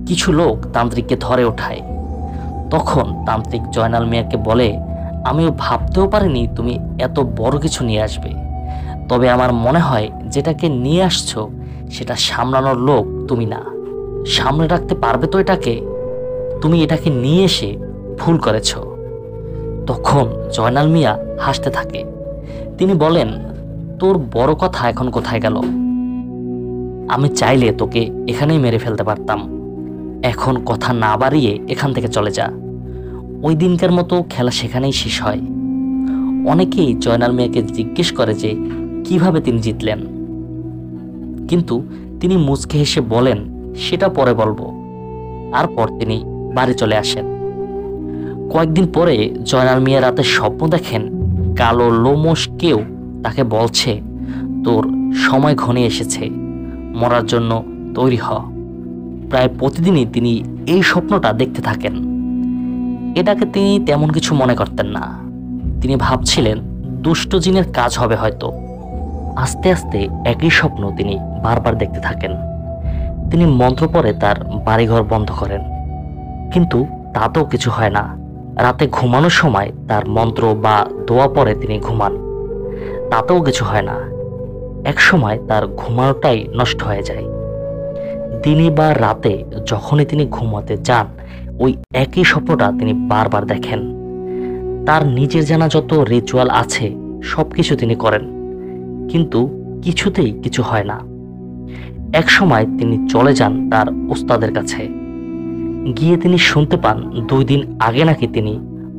কিছু লোক তান্ত্রিককে ধরে ওঠায়। তখন তান্ত্রিক জয়নাল মিয়াকে বলে, আমিও ভাবতেও পারিনি তুমি এত বড় কিছু নিয়ে আসবে। তবে আমার মনে হয় যেটাকে নিয়ে আসছো সেটা সামলানোর লোক তুমি না। সামনে রাখতে পারবে তো এটাকে? তুমি এটাকে নিয়ে এসে ভুল করেছ। তখন জয়নাল মিয়া হাসতে থাকে। তিনি বলেন, তোর বড় কথা এখন কোথায় গেল? আমি চাইলে তোকে এখানেই মেরে ফেলতে পারতাম। এখন কথা না বাড়িয়ে এখান থেকে চলে যা। ওই দিনকার মতো খেলা সেখানেই শেষ হয়। অনেকেই জয়নাল মিয়াকে জিজ্ঞেস করে যে কিভাবে তিনি জিতলেন, কিন্তু তিনি মুচকে হেসে বলেন, সেটা পরে বলবো। তারপর তিনি বাড়ি চলে আসেন। কয়েকদিন পরে জয়নাল মিয়া রাতে স্বপ্ন দেখেন কালো লোমশ কেউ তাকে বলছে, তোর সময় ঘনিয়ে এসেছে, মরার জন্য তৈরি হ। প্রায় প্রতিদিনই তিনি এই স্বপ্নটা দেখতে থাকেন। এটাকে তিনি তেমন কিছু মনে করতেন না। তিনি ভাবছিলেন দুষ্ট জিনের কাজ হবে হয়তো। আস্তে আস্তে একই স্বপ্ন তিনি বারবার দেখতে থাকেন। তিনি মন্ত্র পড়ে তার বাড়িঘর বন্ধ করেন, কিন্তু তাতেও কিছু হয় না। রাতে ঘুমানোর সময় তার মন্ত্র বা দোয়া পড়ে তিনি ঘুমান, তাতেও কিছু হয় না। এক সময় তার ঘুমানোটাই নষ্ট হয়ে যায়। দিনে বা রাতে যখনই তিনি ঘুমাতে যান, ওই একই স্বপ্নটা তিনি বারবার দেখেন। তার নিজের জানা যত রিচুয়াল আছে সবকিছু তিনি করেন, কিন্তু কিছুতেই কিছু হয় না। এক সময় তিনি চলে যান তার ওস্তাদের কাছে। গিয়ে তিনি শুনতে পান 2 দিন আগে নাকি তিনি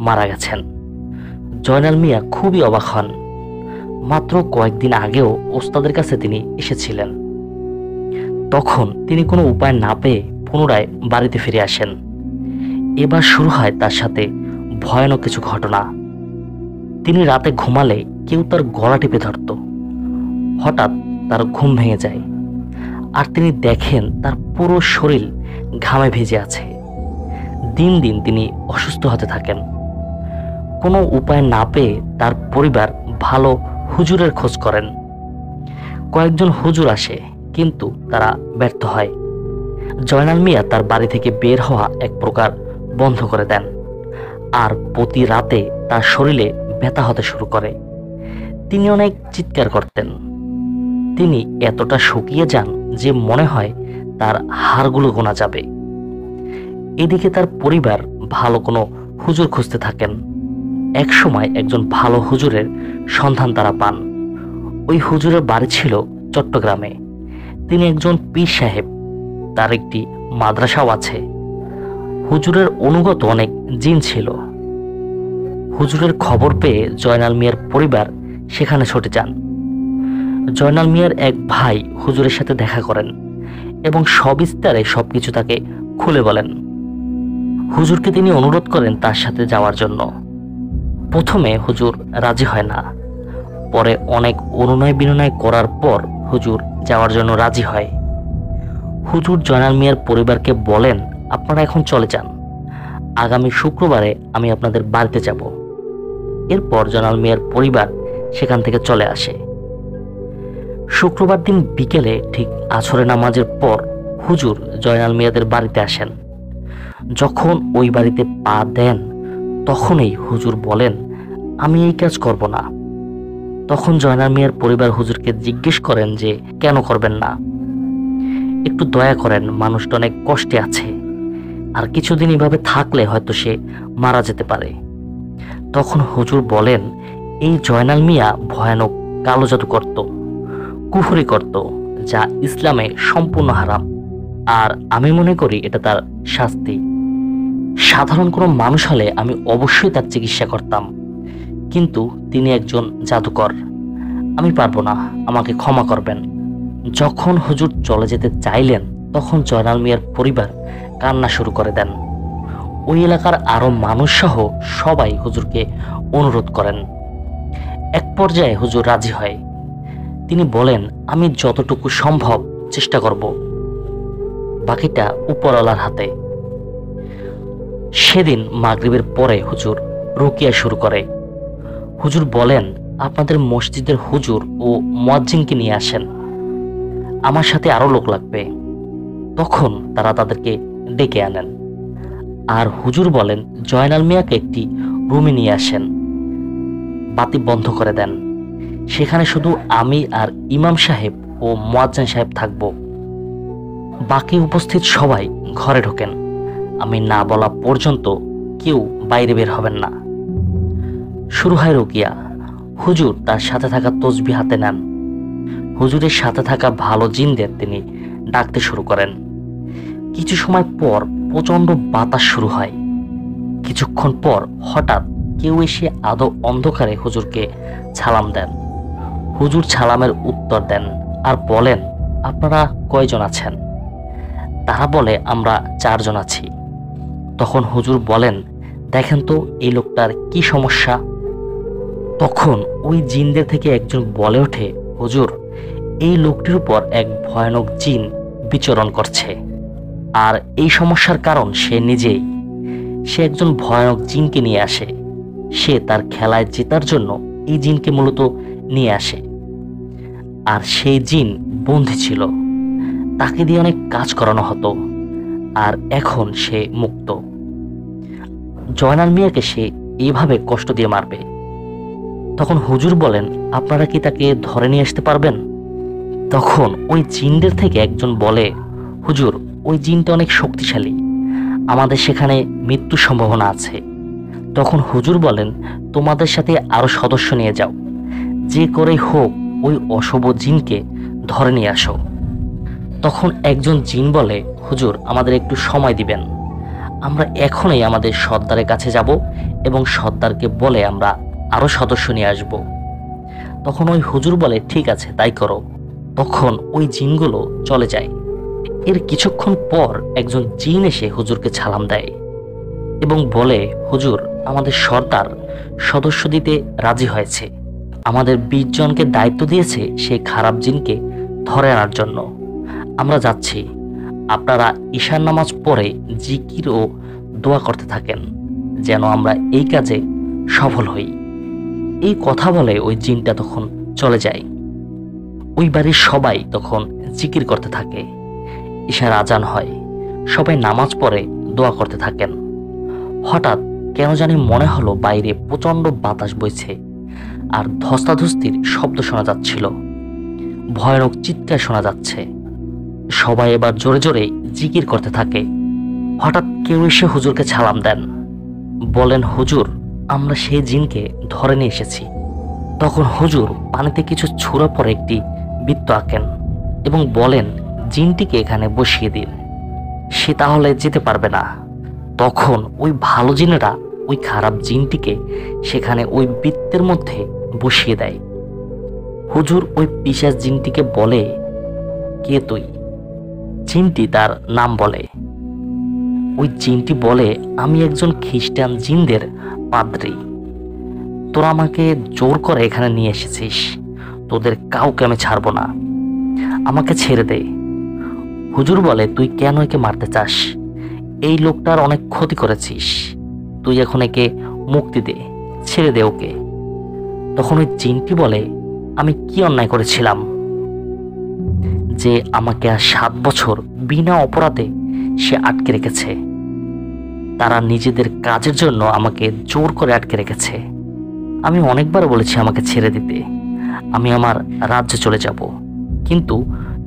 মারা গেছেন। জয়নাল মিয়া খুবই অবাক হন। মাত্র কয়েকদিন আগেও ওস্তাদের কাছে তিনি এসেছিলেন। তখন তিনি কোনো উপায় না পেয়ে পুনরায় বাড়িতে ফিরে আসেন। এবার শুরু হয় তার সাথে ভয়ানক কিছু ঘটনা। তিনি রাতে ঘুমালে কেউ তার গলা টিপে ধরত। হঠাৎ তার ঘুম ভেঙে যায়, আর তিনি দেখেন তার পুরো শরীর ঘামে ভিজে আছে। দিন দিন তিনি অসুস্থ হতে থাকেন। কোনো উপায় না পেয়ে তার পরিবার ভালো হুজুরের খোঁজ করেন। কয়েকজন হুজুর আসে, কিন্তু তারা ব্যর্থ হয়। জয়নাল মিয়া তার বাড়ি থেকে বের হওয়া এক প্রকার বন্ধ করে দেন, আর প্রতি রাতে তার শরীরে ব্যথা হতে শুরু করে। তিনি অনেক চিৎকার করতেন। তিনি এতটা শুকিয়ে যান যে মনে হয় তার হাড়গুলো গোনা যাবে। এদিকে তার পরিবার ভালো কোনো হুজুর খুঁজতে থাকেন। এক সময় একজন ভালো হুজুরের সন্ধান তারা পান। ওই হুজুরের বাড়ি ছিল চট্টগ্রামে। তিনি একজন পীর সাহেব, তার একটি মাদ্রাসাও আছে। হুজুরের অনুগত অনেক জিন ছিল। হুজুরের খবর পেয়ে জয়নাল মিয়ার পরিবার সেখানে ছুটে যান। জয়নাল মিয়ার এক ভাই হুজুরের সাথে দেখা করেন এবং সবিস্তারে সবকিছু তাকে খুলে বলেন। হুজুরকে তিনি অনুরোধ করেন তার সাথে যাওয়ার জন্য। প্রথমে হুজুর রাজি হয় না। পরে অনেক অনুনয় বিনয় করার পর হুজুর যাওয়ার জন্য রাজি হয়। হুজুর জয়নাল মিয়ার পরিবারকে বলেন, আপনারা এখন চলে যান, আগামী শুক্রবারে আমি আপনাদের বাড়িতে যাব। এরপর জয়নাল মিয়ার পরিবার সেখান থেকে চলে আসে। শুক্রবার দিন বিকেলে ঠিক আসরের নামাজের পর হুজুর জয়নাল মিয়াদের বাড়িতে আসেন। যখন ওই বাড়িতে পা দেন তখনই হুজুর বলেন, আমি এই কাজ করব না। তখন জয়নাল মিয়ার পরিবার হুজুরকে জিজ্ঞেস করেন যে কেন করবেন না, একটু দয়া করেন, মানুষটা অনেক কষ্টে আছে, আর কিছুদিন এভাবে থাকলে হয়তো সে মারা যেতে পারে। তখন হুজুর বলেন, এই জয়নাল মিয়া ভয়ানক কালো জাদু করত, কুফরি করত, যা ইসলামে সম্পূর্ণ হারাম, আর আমি মনে করি এটা তার শাস্তি। সাধারণ কোনো মানুষ হলে আমি অবশ্যই তার চিকিৎসা করতাম, কিন্তু তিনি একজন জাদুকর, আমি পারবো না, আমাকে ক্ষমা করবেন। যখন হুজুর চলে যেতে চাইলেন তখন জয়নাল মিয়ার পরিবার কান্না শুরু করে দেন। ওই এলাকার আরো মানুষ সহ সবাই হুজুরকে অনুরোধ করেন। এক পর্যায়ে হুজুর রাজি হয়। তিনি বলেন, আমি যতটুকু সম্ভব চেষ্টা করব, বাকিটা উপরওয়ালার হাতে। সেদিন মাগরিবের পরে হুজুর রুকিয়া শুরু করে। হুজুর বলেন, আপনাদের মসজিদের হুজুর ও মুয়াজ্জিনকে নিয়ে আসেন, আমার সাথে আরো লোক লাগবে। তখন তারা তাদেরকে ডেকে আনেন, আর হুজুর বলেন জয়নাল মিয়াকে একটি রুমে নিয়ে আসেন, বাতি বন্ধ করে দেন, সেখানে শুধু আমি আর ইমাম সাহেব ও মুয়াজ্জিন সাহেব থাকব। বাকি উপস্থিত সবাই ঘরে ঢোকেন, আমি না বলা পর্যন্ত কেউ বাইরে বের হবেন না। শুরু হয় রুকিয়া। হুজুর তার সাথে থাকা তসবিহ হাতে নেন। হুজুরের সাথে থাকা ভালো জিনদের তিনি ডাকতে শুরু করেন। কিছু সময় পর প্রচন্ড বাতাস শুরু হয়। কিছুক্ষণ পর হঠাৎ কেউ এসে আদো অন্ধকারে হুজুরকে সালাম দেন। হুজুর সালামের উত্তর দেন আর বলেন, আপনারা কয়জন আছেন? তারা বলে, আমরা 4 জন আছি। তখন হুজুর বলেন, দেখেন তো এই লোকটার কি সমস্যা। তখন ওই জিনদের থেকে একজন বলে ওঠে, হুজুর, এই লোকটির উপর এক ভয়ানক জিন বিচরণ করছে, আর এই সমস্যার কারণ সে নিজেই। সে একজন ভয়ানক জিনকে নিয়ে আসে। সে তার খেলায় জেতার জন্য এই জিনকে মূলত নিয়ে আসে, আর সেই জিন বন্দী ছিল, তাকে দিয়ে অনেক কাজ করানো হতো, আর এখন সে মুক্ত। জয়নাল মিয়াকে সে এইভাবে কষ্ট দিয়ে মারবে। তখন হুজুর বলেন, আপনারা কি তাকে ধরে নিয়ে আসতে পারবেন? তখন ওই জিনদের থেকে একজন বলে, হুজুর, ওই জিনটা অনেক শক্তিশালী, আমাদের সেখানে মৃত্যুর সম্ভাবনা আছে। তখন হুজুর বলেন, তোমাদের সাথে আরো সদস্য নিয়ে যাও, যে করেই হোক ওই অশুভ জিনকে ধরে নিয়ে আসো। তখন একজন জিন বলে, হুজুর, আমাদের একটু সময় দিবেন, আমরা এখনই আমাদের সর্দারের কাছে যাব এবং সর্দারকে বলে আমরা আরো সদস্য নিয়ে আসব। তখন ওই হুজুর বলে, ঠিক আছে, তাই করো। তখন ওই জিনগুলো চলে যায়। এর কিছুক্ষণ পর একজন জিন এসে হুজুরকে সালাম দেয় এবং বলে, হুজুর, আমাদের সর্দার সদস্য দিতে রাজি হয়েছে, আমাদের 20 জনকে দায়িত্ব দিয়েছে সেই খারাপ জিনকে ধরে আনার জন্য। আমরা যাচ্ছি, আপনারা ঈশার নামাজ পড়ে জিকির ও দোয়া করতে থাকেন যেন আমরা এই কাজে সফল হই। এই কথা বলে ওই জিনটা তখন চলে যায়। ওই বাড়ির সবাই তখন জিকির করতে থাকে। ঈশার আজান হয়, সবাই নামাজ পড়ে দোয়া করতে থাকেন। হঠাৎ কেন জানি মনে হলো বাইরে প্রচন্ড বাতাস বইছে আর ধস্তাধস্তির শব্দ শোনা যাচ্ছিল, ভয়ানক চিৎকার শোনা যাচ্ছে। সবাই এবার জোরে জোরে জিকির করতে থাকে। হঠাৎ কেউ এসে হুজুরকে সালাম দেন, বলেন, হুজুর, আমরা সেই জিনকে ধরে নিয়ে এসেছি। তখন হুজুর পানিতে কিছু ছুঁড়া পরে একটি বৃত্ত আঁকেন এবং বলেন, জিনটিকে এখানে বসিয়ে দিন, সে তাহলে যেতে পারবে না। তখন ওই ভালো জিনেরা ওই খারাপ জিনটিকে সেখানে ওই বৃত্তের মধ্যে বসিয়ে দেয়। হুজুর ওই পিশাচ জিনটিকে বলে, কে তুই? জিনটি তার নাম বলে। ওই জিনটি বলে, আমি একজন খ্রিস্টান জিনদের পাদ্রী। তোরা আমাকে জোর করে এখানে নিয়ে এসেছিস, তোদের কাউকে আমি ছাড়বো না, আমাকে ছেড়ে দে। হুজুর বলে, তুই কেন একে মারতে চাস? এই লোকটার অনেক ক্ষতি করেছিস, তুই এখন একে মুক্তি দে, ছেড়ে দে ওকে। তখন ওই জিনটি বলে, আমি কি অন্যায় করেছিলাম যে আমাকে আর 7 বছর বিনা অপরাধে সে আটকে রেখেছে? তারা নিজেদের কাজের জন্য আমাকে জোর করে আটকে রেখেছে। আমি অনেকবার বলেছি আমাকে ছেড়ে দিতে, আমি আমার রাজ্যে চলে যাব, কিন্তু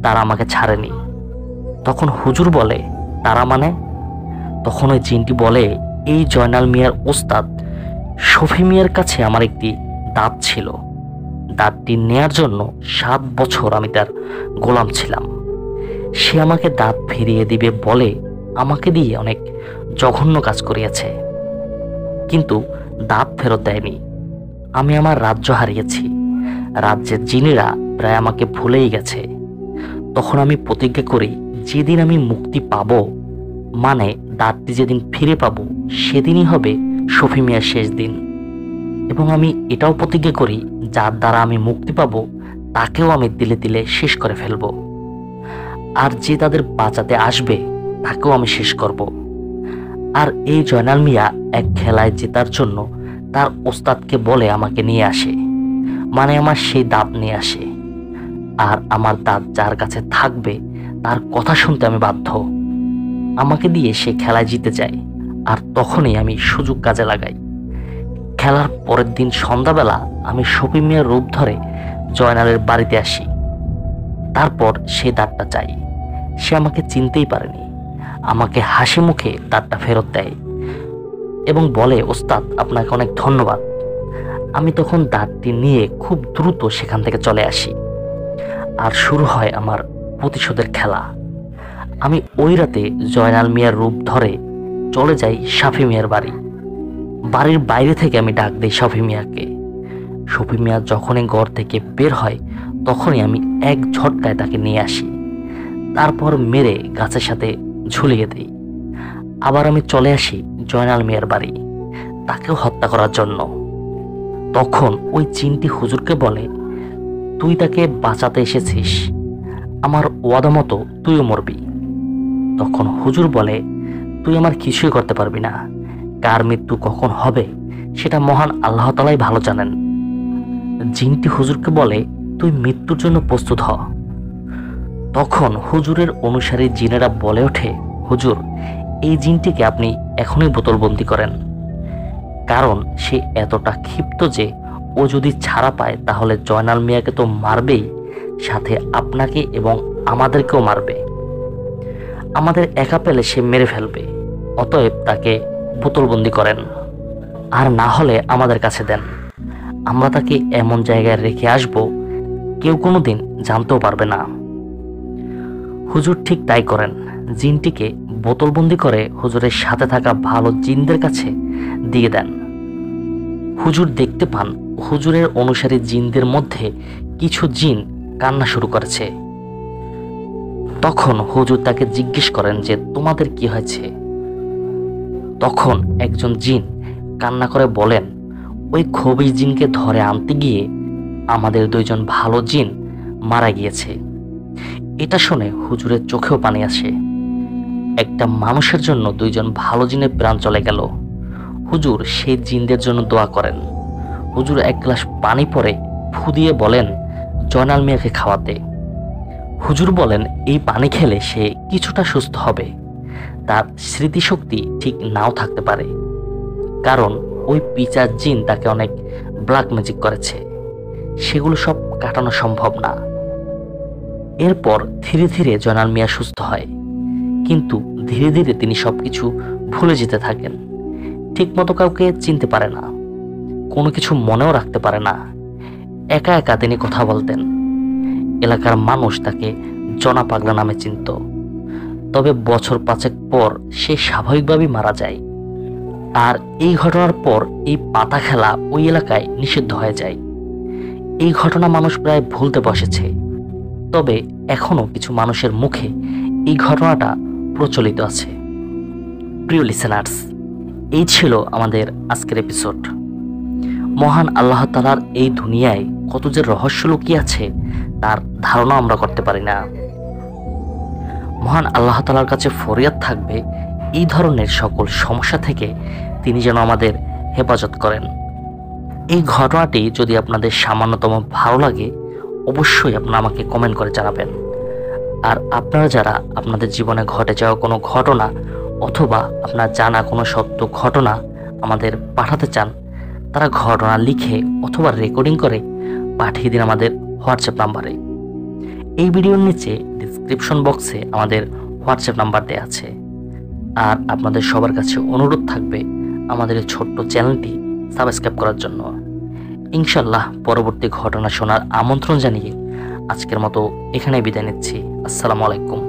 তারা আমাকে ছাড়েনি। তখন হুজুর বলে, তারা মানে? তখন ওই জিনটি বলে, এই জয়নাল মিয়ার ওস্তাদ শফি মিয়ার কাছে আমার একটি দাঁত ছিল, দাঁতটি নেয়ার জন্য 7 বছর আমি তার গোলাম ছিলাম। সে আমাকে দাঁত ফিরিয়ে দিবে বলে আমাকে দিয়ে অনেক জঘন্য কাজ করিয়েছে, কিন্তু দাঁত ফেরত দেয়নি। আমি আমার রাজ্য হারিয়েছি, রাজ্যের জিনেরা প্রায় আমাকে ভুলেই গেছে। তখন আমি প্রতিজ্ঞা করি, যেদিন আমি মুক্তি পাবো, মানে দাঁতটি যেদিন ফিরে পাবো, সেদিনই হবে শফি মিয়ার শেষ দিন। এবং আমি এটাও প্রতিজ্ঞা করি, যার দ্বারা আমি মুক্তি পাবো তাকেও আমি দিলে দিলে শেষ করে ফেলবো, আর যে তাদের বাঁচাতে আসবে তাকেও আমি শেষ করব। আর এই জয়নাল মিয়া এক খেলায় জেতার জন্য তার ওস্তাদকে বলে আমাকে নিয়ে আসে, মানে আমার সেই দাঁত নিয়ে আসে। আর আমার দাঁত যার কাছে থাকবে তার কথা শুনতে আমি বাধ্য। আমাকে দিয়ে সে খেলায় জিতে যায়, আর তখনই আমি সুযোগ কাজে লাগাই। খেলার পরের দিন সন্ধ্যাবেলা আমি শফি মিয়ার রূপ ধরে জয়নালের বাড়িতে আসি। তারপর সে দাঁতটা চাই। সে আমাকে চিনতেই পারেনি, আমাকে হাসি মুখে দাঁতটা ফেরত দেয় এবং বলে, ওস্তাদ আপনাকে অনেক ধন্যবাদ। আমি তখন দাঁতটি নিয়ে খুব দ্রুত সেখান থেকে চলে আসি, আর শুরু হয় আমার প্রতিশোধের খেলা। আমি ওই রাতে জয়নাল মিয়ার রূপ ধরে চলে যাই শফি মিয়ার বাড়ি। বাড়ির বাইরে থেকে আমি ডাক দিই শফি মিয়াকে। শফি মিয়া যখনই ঘর থেকে বের হয়, তখনই আমি এক ঝটকায় তাকে নিয়ে আসি, তারপর মেরে গাছের সাথে ঝুলিয়ে দিই। আবার আমি চলে আসি জয়নাল মিয়ার বাড়ি, তাকেও হত্যা করার জন্য। তখন ওই জিনটি হুজুরকে বলে, তুই তাকে বাঁচাতে এসেছিস, আমার ওয়াদা মতো তুইও মরবি। তখন হুজুর বলে, তুই আমার কিছুই করতে পারবি না, কার মৃত্যু কখন হবে সেটা মহান আল্লাহ তাআলাই ভালো জানেন। জিনটি হুজুরকে বলে, তুই মৃত্যুর জন্য প্রস্তুত হ। তখন হুজুরের অনুসারী জিনেরা বলে ওঠে, হুজুর, এই জিনটিকে আপনি এখনই বোতলবন্দি করেন, কারণ সে এতটা ক্ষিপ্ত যে ও যদি ছাড়া পায় তাহলে জয়নাল মিয়াকে তো মারবেই, সাথে আপনাকে এবং আমাদেরকেও মারবে। আমাদের একা পেলে সে মেরে ফেলবে, অতএব তাকে বোতলবন্দি করেন, আর না হলে আমাদের কাছে দেন। আমরা তাকে এমন জায়গায় রেখে আসব কেউ কোনোদিন জানতেও পারবে না। হুজুর ঠিক তাই করেন। জিনটিকে বোতলবন্দি করে হুজুরের সাথে থাকা ভালো জিনদের কাছে দিয়ে দেন। হুজুর দেখতে পান হুজুরের অনুসারী জিনদের মধ্যে কিছু জিন কান্না শুরু করেছে। তখন হুজুর তাকে জিজ্ঞেস করেন যে, তোমাদের কি হয়েছে? তখন একজন জিন কান্না করে বলেন, ওই খবিশ জিনকে ধরে আনতে গিয়ে আমাদের 2 জন ভালো জিন মারা গিয়েছে। এটা শুনে হুজুরের চোখেও পানি আসে। একটা মানুষের জন্য 2 জন ভালো জিনের প্রাণ চলে গেল। হুজুর সেই জিনদের জন্য দোয়া করেন। হুজুর এক গ্লাস পানি পরে ফু দিয়ে বলেন, জয়নাল মিয়াকে খাওয়াতে। হুজুর বলেন, এই পানি খেলে সে কিছুটা সুস্থ হবে, তার স্মৃতিশক্তি ঠিক নাও থাকতে পারে, কারণ ওই পিচার জিন তাকে অনেক ব্ল্যাক ম্যাজিক করেছে, সেগুলো সব কাটানো সম্ভব না। এরপর ধীরে ধীরে জয়নাল মিয়া সুস্থ হয়, কিন্তু ধীরে ধীরে তিনি সবকিছু ভুলে যেতে থাকেন। ঠিকমতো কাউকে চিনতে পারে না, কোনো কিছু মনেও রাখতে পারে না। একা একা তিনি কথা বলতেন। এলাকার মানুষ তাকে জনা পাগলা নামে চিনত। তবে বছর 5 পর সে স্বাভাবিকভাবেই মারা যায়। আর এই ঘটনার পর এই পাতা খেলা ওই এলাকায় নিষিদ্ধ হয়ে যায়। এই ঘটনা মানুষ প্রায় ভুলতে বসেছে, তবে এখনো কিছু মানুষের মুখে এই ঘটনাটা প্রচলিত আছে। প্রিয় লিসেনার্স, এই ছিল আমাদের আজকের এপিসোড। মহান আল্লাহ তাআলার এই দুনিয়ায় কত যে রহস্য লুকিয়ে আছে তার ধারণা আমরা করতে পারি না। মহান আল্লাহ তাআলার কাছে ফরিয়াদ থাকবে এই ধরনের সকল সমস্যা থেকে তিনি যেন আমাদের হেফাজত করেন। এই ঘটনাটি যদি আপনাদের সামান্যতম ভালো লাগে অবশ্যই আপনারা আমাকে কমেন্ট করে জানাবেন। আর আপনারা যারা আপনাদের জীবনে ঘটে যাওয়া কোনো ঘটনা অথবা আপনার জানা কোনো সত্য ঘটনা আমাদের পাঠাতে চান, তারা ঘটনা লিখে অথবা রেকর্ডিং করে পাঠিয়ে দিন আমাদের হোয়াটসঅ্যাপ নাম্বারে। এই ভিডিওর নিচে ডিসক্রিপশন বক্সে আমাদের হোয়াটসঅ্যাপ নাম্বার দেওয়া আছে। আর আপনাদের সবার কাছে অনুরোধ থাকবে আমাদের এই ছোট্ট চ্যানেলটি সাবস্ক্রাইব করার জন্য। ইনশাল্লাহ পরবর্তী ঘটনা শোনার আমন্ত্রণ জানিয়ে আজকের মতো এখানে বিদায় নিচ্ছি। আসসালামু আলাইকুম।